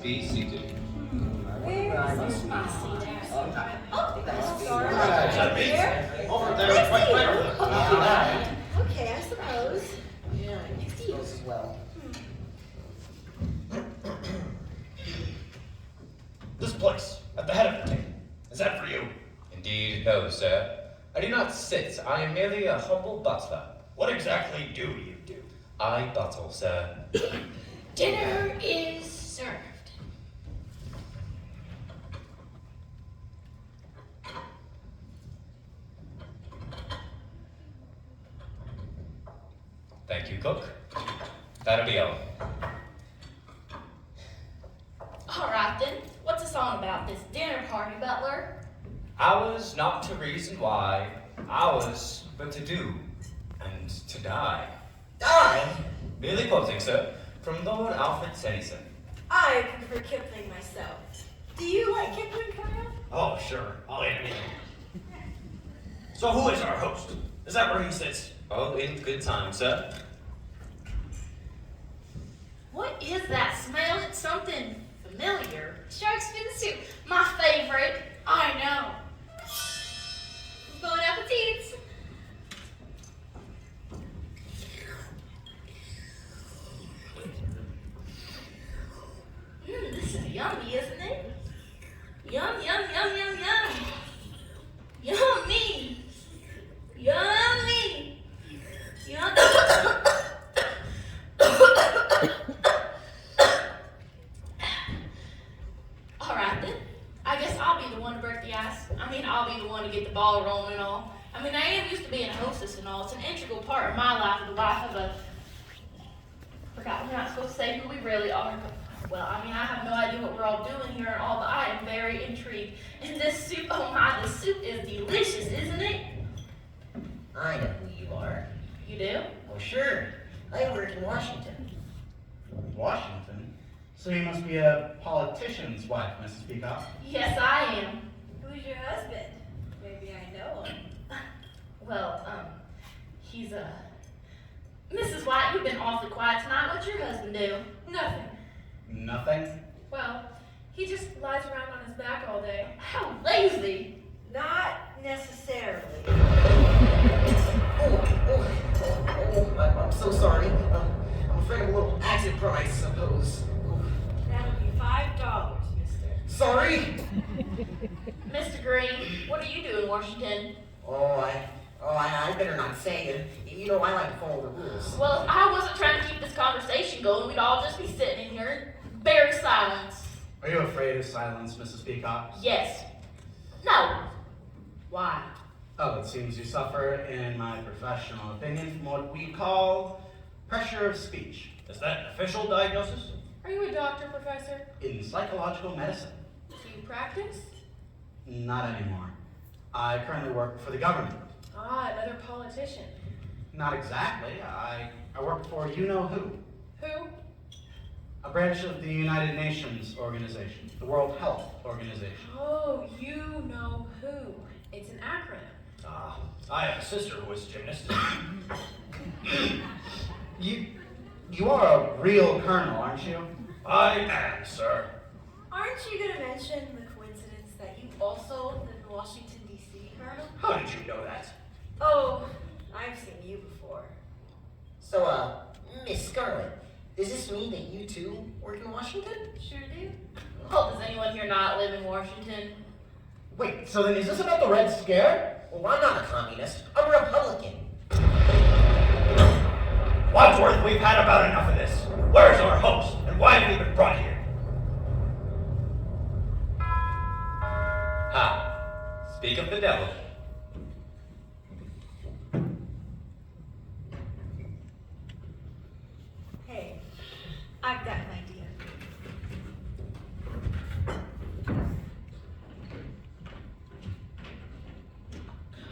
Be seated. Where's my seat at? Oh, that's Is that me? here. Over there, quite later. Okay, I suppose. Yeah, I suppose as well. This place, at the head of the table, is that for you? Indeed, no, sir. I do not sit. I am merely a humble butler. What exactly do you do? I buttle, sir. Dinner is served. Thank you, cook. That'll be all. All right then, what's the song about this dinner party, Butler? Ours not to reason why, ours but to do, and to die. Die? Merely quoting, sir, from Lord Alfred Tennyson. I prefer Kipling myself. Do you like Kipling, Kyle? Oh, sure. I'll eat anything. So who is our host? Is that where he sits? Oh, in good time, sir. What is that smell? It's something familiar. Shark's fin soup, my favorite. I know. Bon appetit. This is yummy, isn't it? Yum, yum, yum, yum, yum. Yummy. Yummy. Yum. All right then. I guess I'll be the one to break the ice. I'll be the one to get the ball rolling and all. I am used to being a hostess and all. It's an integral part of my life, the life of a. Forgot we're not supposed to say who we really are. Well, I have no idea what we're all doing here and all, but I am very intrigued. And this soup, oh my, this soup is delicious, isn't it? I know who you are. You do? Oh, sure. I work in Washington. Washington? So you must be a politician's wife, Mrs. Peacock. Yes, I am. Who's your husband? Maybe I know him. Well, he's Mrs. White, you've been awfully quiet tonight. What's your husband do? Nothing. Nothing? Well, he just lies around on his back all day. How lazy! Not necessarily. I'm so sorry. I'm afraid of a little acid price, I suppose. That'll be $5, mister. Sorry? Mr. Green, what do you do in Washington? I better not say. You know, I like to follow the rules. Well, if I wasn't trying to keep this conversation going, we'd all just be sitting in here, very silence. Are you afraid of silence, Mrs. Peacock? Yes. No. Why? Oh, it seems you suffer, in my professional opinion, from what we call pressure of speech. Is that an official diagnosis? Are you a doctor, Professor? In psychological medicine. Do you practice? Not anymore. I currently work for the government. Ah, another politician. Not exactly. I work for you-know-who. Who? A branch of the United Nations organization, the World Health Organization. Oh, you know who. It's an acronym. I have a sister who is a gymnast. You are a real colonel, aren't you? I am, sir. Aren't you going to mention the coincidence that you also live in Washington, D.C., Colonel? How did you know that? Oh, I've seen you before. So, Miss Scarlet, does this mean that you too work in Washington? Sure do. Well, does anyone here not live in Washington? Wait, so then is this about the Red Scare? Well, I'm not a communist. I'm a Republican. Wadsworth, we've had about enough of this. Where's our host, and why have we been brought here? Ha! Speak of the devil. Hey, I've got an idea.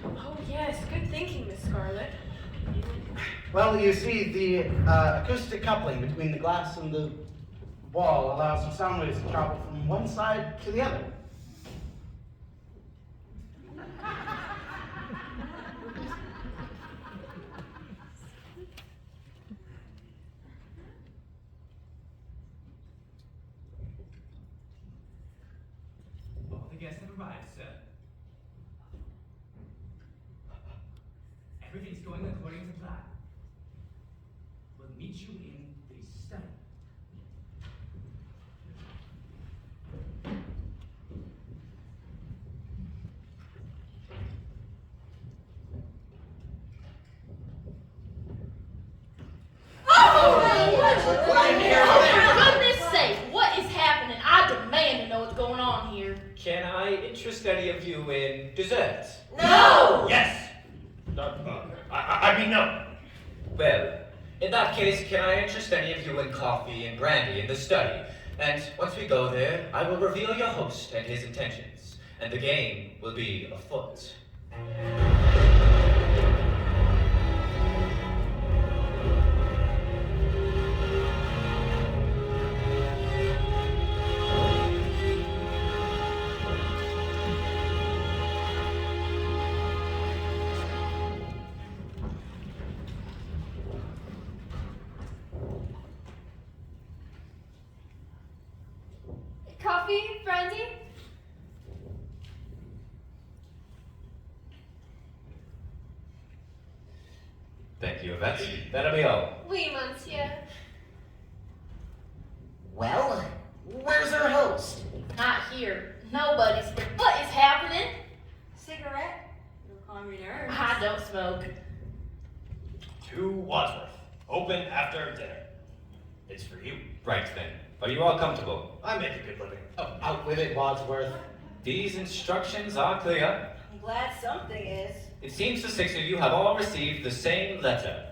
Oh, yes. Good thinking, Miss Scarlet. Well, you see, the acoustic coupling between the glass and the wall allows the sound waves to travel from one side to the other. guests have arrived, sir. Everything's going according to plan. We'll meet you in the study. For goodness sake, what is happening? I demand to know what's going on here. Can I interest any of you in dessert? No! Yes. I mean, no. Well, in that case, can I interest any of you in coffee and brandy in the study? And once we go there, I will reveal your host and his intentions, and the game will be afoot. Coffee, brandy? Thank you, Yvette. That'll be all. Oui, monsieur. Well, where's our host? Not here. Nobody's here. What is happening? Cigarette? It'll calm your nerves. I don't smoke. To Wadsworth. Open after dinner. It's for you. Right then. Are you all comfortable? I make a good living. Oh, out with it, Wadsworth. These instructions are clear. I'm glad something is. It seems the 6 of you have all received the same letter.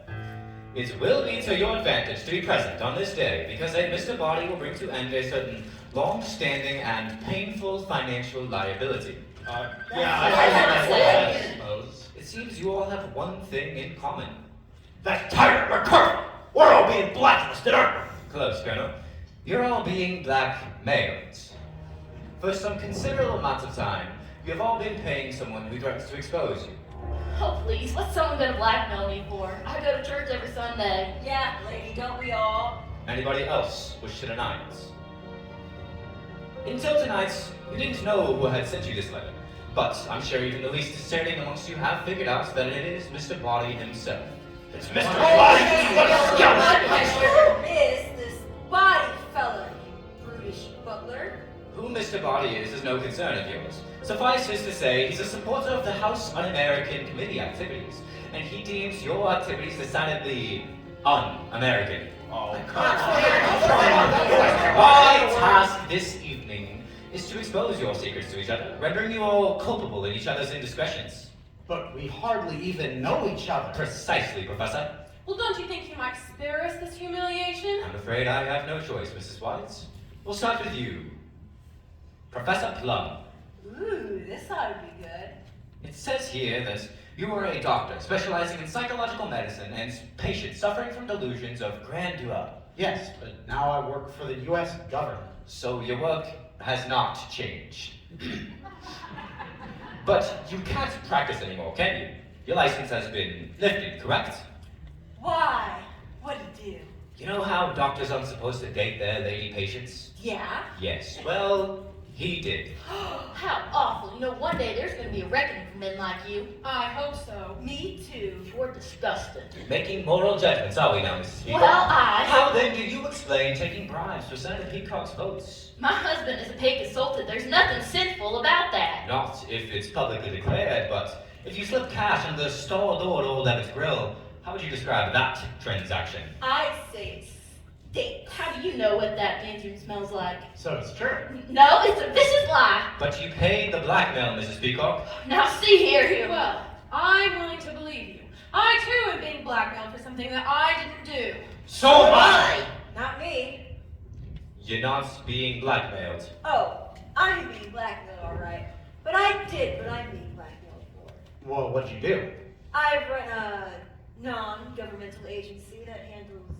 It will be to your advantage to be present on this day, because a Mr. Body will bring to end a certain long-standing and painful financial liability. I suppose. It seems you all have one thing in common. That tyrant McCurry! We're all being blacklisted, aren't we? Close, Colonel. You're all being blackmailed. For some considerable amount of time, you have all been paying someone who threatens to expose you. Oh, please, what's someone gonna blackmail me for? I go to church every Sunday. Yeah, lady, don't we all? Anybody else wish to deny it? Until tonight, you didn't know who had sent you this letter, but I'm sure even the least discerning amongst you have figured out that it is Mr. Body himself. It's Mr. Body! What a skeleton! Who is this body fella, you brutish butler? Who Mr. Body is no concern of yours. Suffice it to say, he's a supporter of the House Un-American Committee activities, and he deems your activities decidedly un-American. Oh, My task this evening is to expose your secrets to each other, rendering you all culpable in each other's indiscretions. But we hardly even know each other. Precisely, Professor. Well, don't you think you might spare us this humiliation? I'm afraid I have no choice, Mrs. White. We'll start with you. Professor Plum. Ooh, this ought to be good. It says here that you are a doctor specializing in psychological medicine and patients suffering from delusions of grandeur. Yes, but now I work for the U.S. government. So your work has not changed. But you can't practice anymore, can you? Your license has been lifted, correct? Why? What'd he do? You know how doctors aren't supposed to date their lady patients? Yeah? Yes, well, he did. How awful. You know, one day there's gonna be a reckoning for men like you. I hope so. Me too. You're disgusting. Making moral judgments, are we now, Mrs. Peacock? Well, I... How then do you explain taking bribes for Senator Peacock's votes? My husband is a paid consultant. There's nothing sinful about that. Not if it's publicly declared, but if you slip cash in the store door at Old Abbott's Grill, how would you describe that transaction? I'd say it stinks. How do you know what that benzene smells like? So it's true. No, it's a vicious lie. But you paid the blackmail, Mrs. Peacock. Now see here. Well, I'm willing to believe you. I too am being blackmailed for something that I didn't do. So am I! Not me. You're not being blackmailed. Oh, I'm being blackmailed, all right. But I did what I'm being blackmailed for. Well, what'd you do? I run a non-governmental agency that handles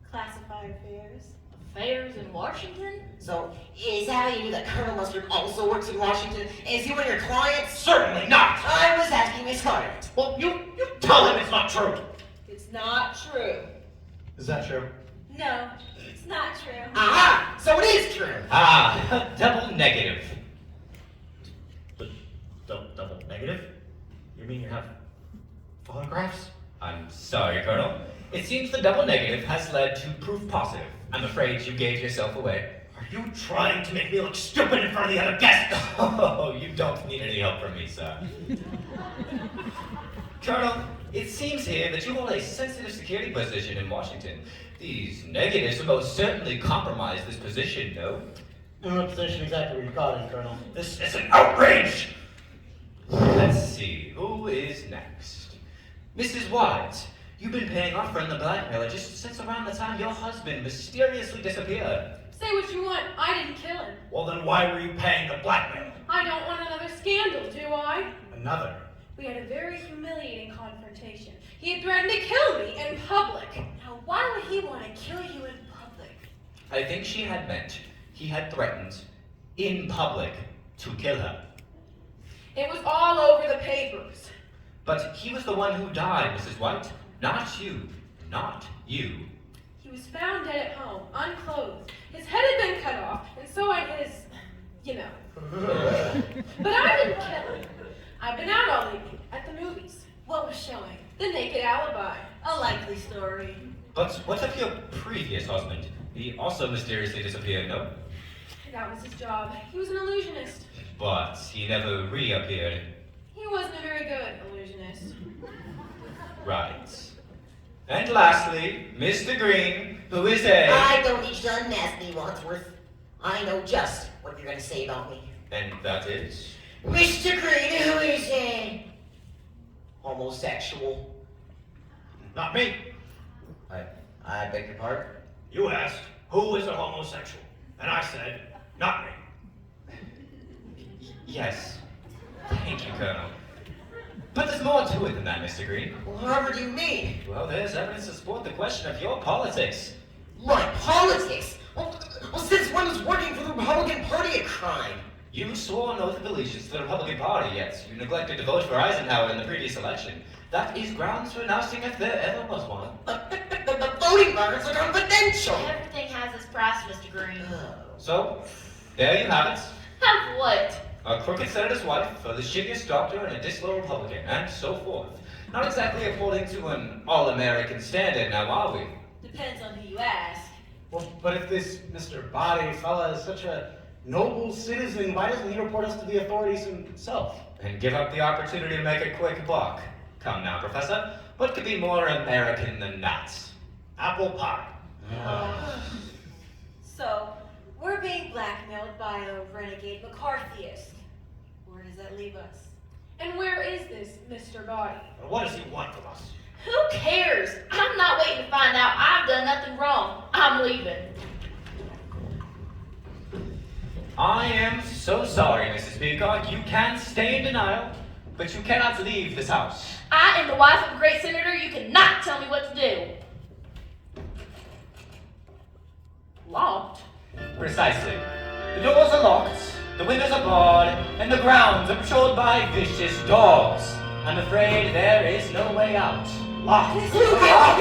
classified affairs. Affairs in Washington? So, is that how you knew that Colonel Mustard also works in Washington? Is he one of your clients? Certainly not! I was asking Miss Scarlett. Well, you tell him it's not true! It's not true. Is that true? No, it's not true. Aha! So it is true! Ah, double negative. Negative? You mean you have photographs? I'm sorry, Colonel. It seems the double negative has led to proof positive. I'm afraid you gave yourself away. Are you trying to make me look stupid in front of the other guests? Oh, you don't need any help from me, sir. Colonel, it seems here that you hold a sensitive security position in Washington. These negatives will most certainly compromise this position, no? In what position exactly were you caught in, Colonel? This is an outrage! Let's see, who is next? Mrs. White, you've been paying our friend the blackmailer just since around the time your husband mysteriously disappeared. Say what you want. I didn't kill him. Well, then why were you paying the blackmailer? I don't want another scandal, do I? Another. We had a very humiliating confrontation. He had threatened to kill me in public. Now, why would he want to kill you in public? I think she had meant he had threatened, in public, to kill her. It was all over the papers. But he was the one who died, Mrs. White. Not you. Not you. He was found dead at home, unclothed. His head had been cut off, and so had his, you know. But I didn't kill him. I've been out all evening, at the movies. What was showing? The Naked Alibi. A likely story. But what of your previous husband? He also mysteriously disappeared, no? That was his job. He was an illusionist. But he never reappeared. He wasn't a very good illusionist. Right. And lastly, Mr. Green, who is a... I don't need you to unmask me, Wadsworth. I know just what you're going to say about me. And that is... Mr. Green, who is a homosexual? Not me. I beg your pardon? You asked, who is a homosexual? And I said, not me. Yes. Thank you, Colonel. But there's more to it than that, Mr. Green. Well, however do you mean? Well, there's evidence to support the question of your politics. My politics? Well, since when was working for the Republican Party a crime? You swore an oath of allegiance to the Republican Party, yet you neglected to vote for Eisenhower in the previous election. That is grounds for announcing if there ever was one. But the voting records are confidential. Everything has its price, Mr. Green. So, there you have it. Have what? A crooked senator's wife, a shittiest doctor, and a disloyal Republican, and so forth. Not exactly according to an all-American standard, now are we? Depends on who you ask. Well, but if this Mr. Body fella is such a noble citizen, why doesn't he report us to the authorities himself? And give up the opportunity to make a quick buck. Come now, Professor. What could be more American than that? Apple pie. So, we're being blackmailed by a renegade McCarthyist. Where does that leave us? And where is this Mr. Body? And what does he want from us? Who cares? I'm not waiting to find out. I've done nothing wrong. I'm leaving. I am so sorry, Mrs. Peacock. You can stay in denial, but you cannot leave this house. I am the wife of a great senator. You cannot tell me what to do. Locked? Precisely. The doors are locked, the windows are barred, and the grounds are patrolled by vicious dogs. I'm afraid there is no way out. Locked. Allow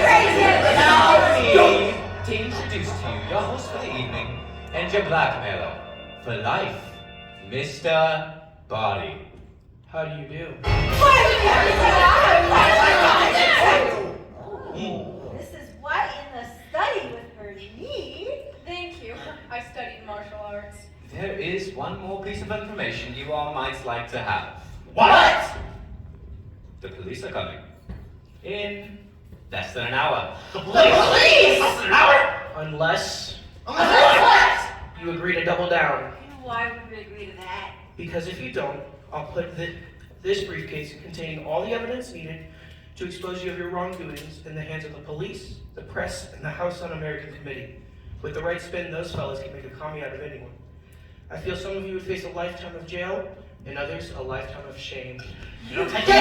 me to introduce to you your host for the evening and your blackmailer for life, Mr. Body. How do you do? This is what in the study with her knee. Thank you. I studied martial arts. There is one more piece of information you all might like to have. What? The police are coming. In less than an hour. The police! Less than an hour? Unless What? you agree to double down. Why would we agree to that? Because if you don't, I'll put this briefcase containing all the evidence needed to expose you of your wrongdoings in the hands of the police, the press, and the House Un-American Committee. With the right spin, those fellas can make a commie out of anyone. I feel some of you would face a lifetime of jail, and others a lifetime of shame. You don't take it.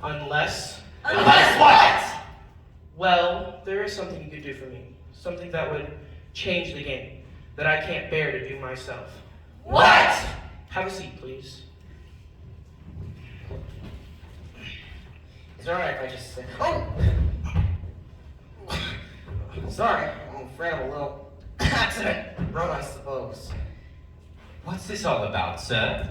Unless, Unless what? well, there is something you could do for me. Something that would change the game, that I can't bear to do myself. What? Have a seat, please. Is it alright if I just say, sorry, I'm afraid of a little accident. Run, I suppose. What's this all about, sir?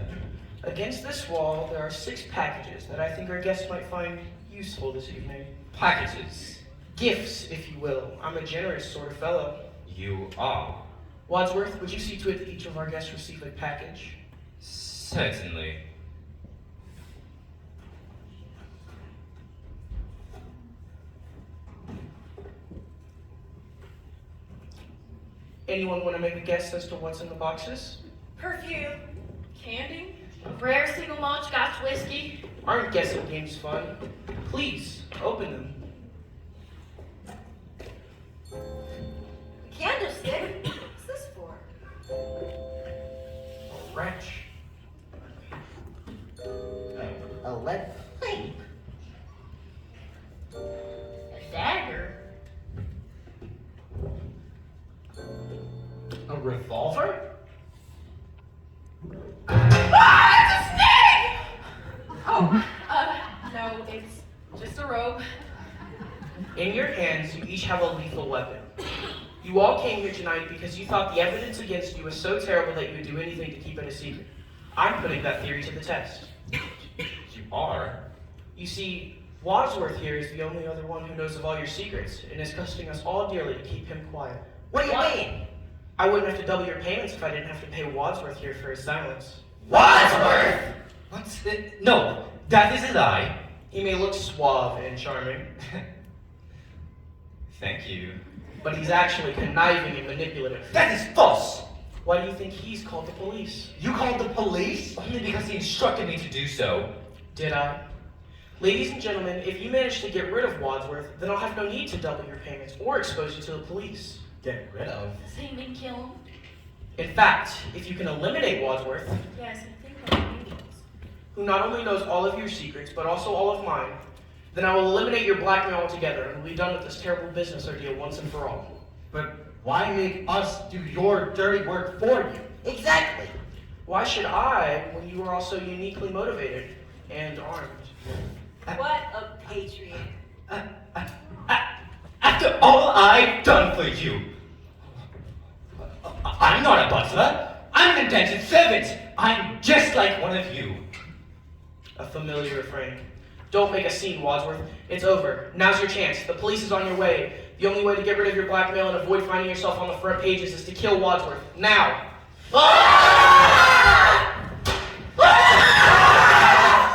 Against this wall, there are 6 packages that I think our guests might find useful this evening. Packages. Gifts, if you will. I'm a generous sort of fellow. You are. Wadsworth, would you see to it that each of our guests receive a package? Certainly. Anyone want to make a guess as to what's in the boxes? Perfume. Candy? Rare single malt Scotch whiskey. Aren't guessing games fun? Please, open them. Candlestick? What's this for? A wrench. A lead pipe. A dagger. A revolver? Oh, no, it's just a robe. In your hands, you each have a lethal weapon. You all came here tonight because you thought the evidence against you was so terrible that you would do anything to keep it a secret. I'm putting that theory to the test. You are? You see, Wadsworth here is the only other one who knows of all your secrets, and it's costing us all dearly to keep him quiet. What do you mean? I wouldn't have to double your payments if I didn't have to pay Wadsworth here for his silence. Wadsworth! What? No, that is a lie. He may look suave and charming, Thank you. but he's actually conniving and manipulative. That is false! Why do you think he's called the police? You called the police? Only because he instructed me to do so. Did I? Ladies and gentlemen, if you manage to get rid of Wadsworth, then I'll have no need to double your payments or expose you to the police. Get rid of? Does he mean kill him? In fact, if you can eliminate Wadsworth, Yes, I think I'm angels. who not only knows all of your secrets, but also all of mine, then I will eliminate your blackmail altogether and we'll be done with this terrible business ordeal once and for all. But why make us do your dirty work for you? Exactly. Why should I when you are all so uniquely motivated and armed? What a patriot. After all I've done for you. I'm not a butler. I'm an indentured servant. I'm just like one of you. A familiar refrain. Don't make a scene, Wadsworth. It's over. Now's your chance. The police is on your way. The only way to get rid of your blackmail and avoid finding yourself on the front pages is to kill Wadsworth. Now!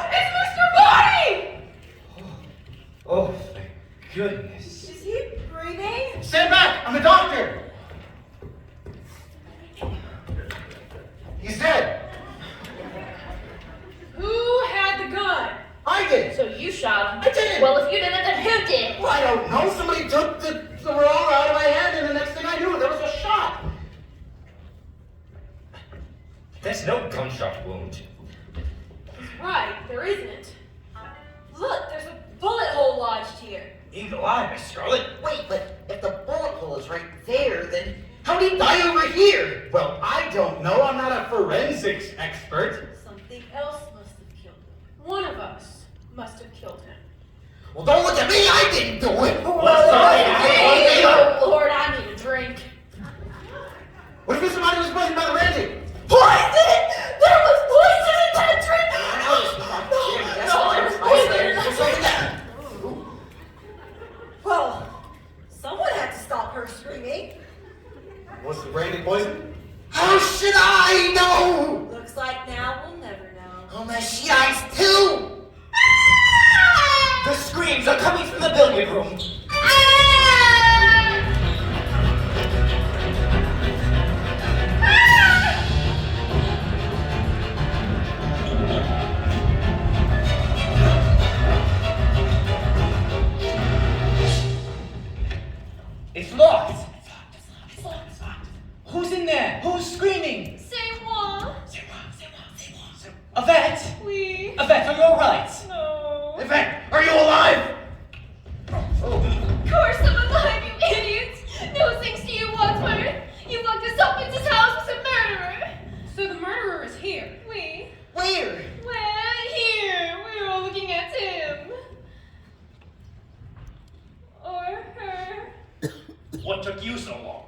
It's Mr. Body! Oh, thank goodness. Is he breathing? Stand back! I'm a doctor! He's dead! Who had the gun? I did! So you shot him? I didn't! Well, if you didn't, then who did? Well, I don't know. Somebody took the revolver out of my hand, and the next thing I knew, there was a shot. There's no gunshot wound. He's right, there isn't. Look, there's a bullet hole lodged here. Eagle eye, Miss Scarlet. Wait, but if the bullet hole is right there, then how did he die over here? Well, I don't know. I'm not a forensics expert. Something else must have killed him. One of us must have killed him. Well, don't look at me. I didn't do it. Hey, oh Lord, I need a drink. What if somebody was poisoned by the Randy? Poison! There was poison in that drink! No, there was poison in that drink! Well, someone had to stop her screaming. Was the Randy poisoned? How should I know? Looks like now we'll never know. Oh, my she eyes too! The screams are coming from the billiard room. It's locked. Who's in there? Who's screaming? C'est moi! Yvette! We... Yvette, are you alright? No. Yvette, are you alive? Of course I'm alive, you idiots! No thanks to you, Wadsworth! You locked us up in this house with a murderer! So the murderer is here. We? Where? Well, here! We're all looking at him! Or her. What took you so long?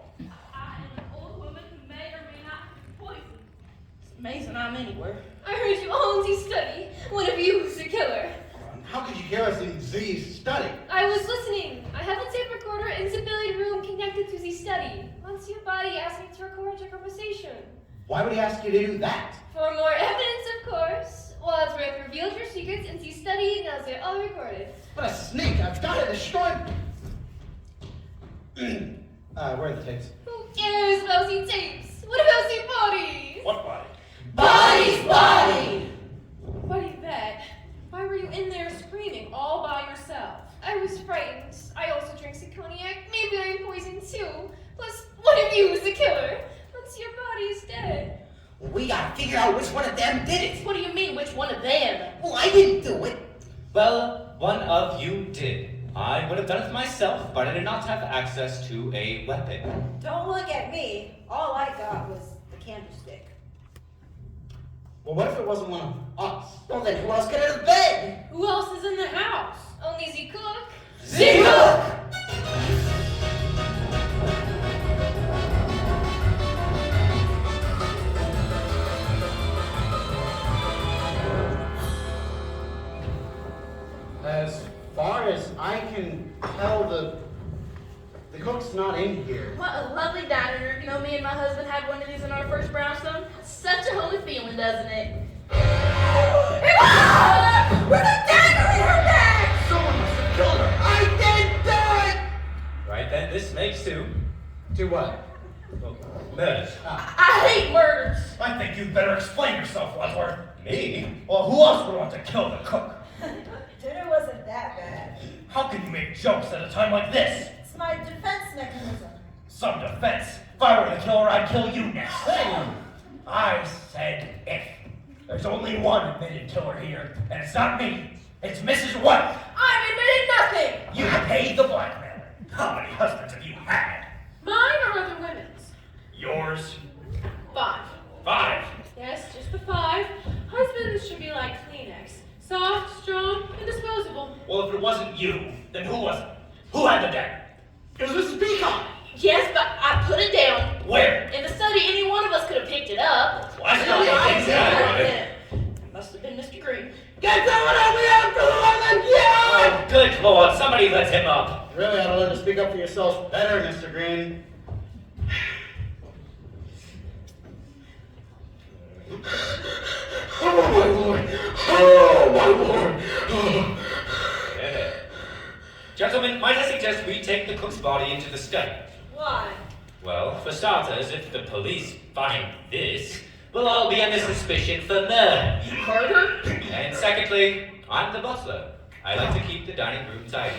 I am an old woman who may or may not have been poisoned. amazing I'm anywhere. I heard you own the study. One of you is a killer. How could you hear us in Z's study? I was listening. I have a tape recorder in the billiard room connected to the study. Monsieur Body asked me to record your conversation. Why would he ask you to do that? For more evidence, of course. Wadsworth revealed your secrets in the study, now they're all recorded. What a sneak! I've got it destroyed. Where are the tapes? Who cares about the tapes? What about the bodies? What body? Body! Buddy Vet, why were you in there screaming all by yourself? I was frightened. I also drank some cognac. Maybe I'm poisoned too. Plus, one of you is the killer. Once your body is dead. We gotta figure out which one of them did it. What do you mean, which one of them? Well, I didn't do it. Well, one of you did. I would have done it myself, but I did not have access to a weapon. Don't look at me. All I got was the candlestick. Well, what if it wasn't one of us? Well, then who else could it have been? Who else is in the house? Only the cook. Zika! As far as I can tell, the cook's not in here. What a lovely dining room. You know, me and my husband had one of these in our first brownstone. Such a holy feeling, doesn't it? With a dagger in her back! Someone must have killed her. I didn't do it! Right then, this makes two. Do what? Murders. I hate murders. I think you'd better explain yourself, Wadsworth. Me? Well, who else would want to kill the cook? Dinner wasn't that bad. How can you make jokes at a time like this? It's my defense mechanism. Some defense. If I were the killer, I'd kill you next. I said if. There's only one admitted killer here, and it's not me. It's Mrs. White. I'm admitting nothing. You paid the blackmailer. How many husbands have you had? Mine or other women's? Yours? 5. 5. Yes, just the 5. Husbands should be like Kleenex. Soft, strong, and disposable. Well, if it wasn't you, then who was it? Who had the dagger? It was Mrs. Peacock! Yes, but I put it down. Where? In the study, any one of us could have picked it up. Well, that's not what I said. Must have been Mr. Green. Get someone help me out for the one that Oh, good lord, somebody let him up. You really ought to learn to speak up for yourself better, Mr. Green. Oh, my lord! Oh, my lord! Oh. Yeah. Gentlemen, might I suggest we take the cook's body into the study? Why? Well, for starters, if the police find this, we'll all be under suspicion for murder. Murder? And secondly, I'm the butler. I like to keep the dining room tidy.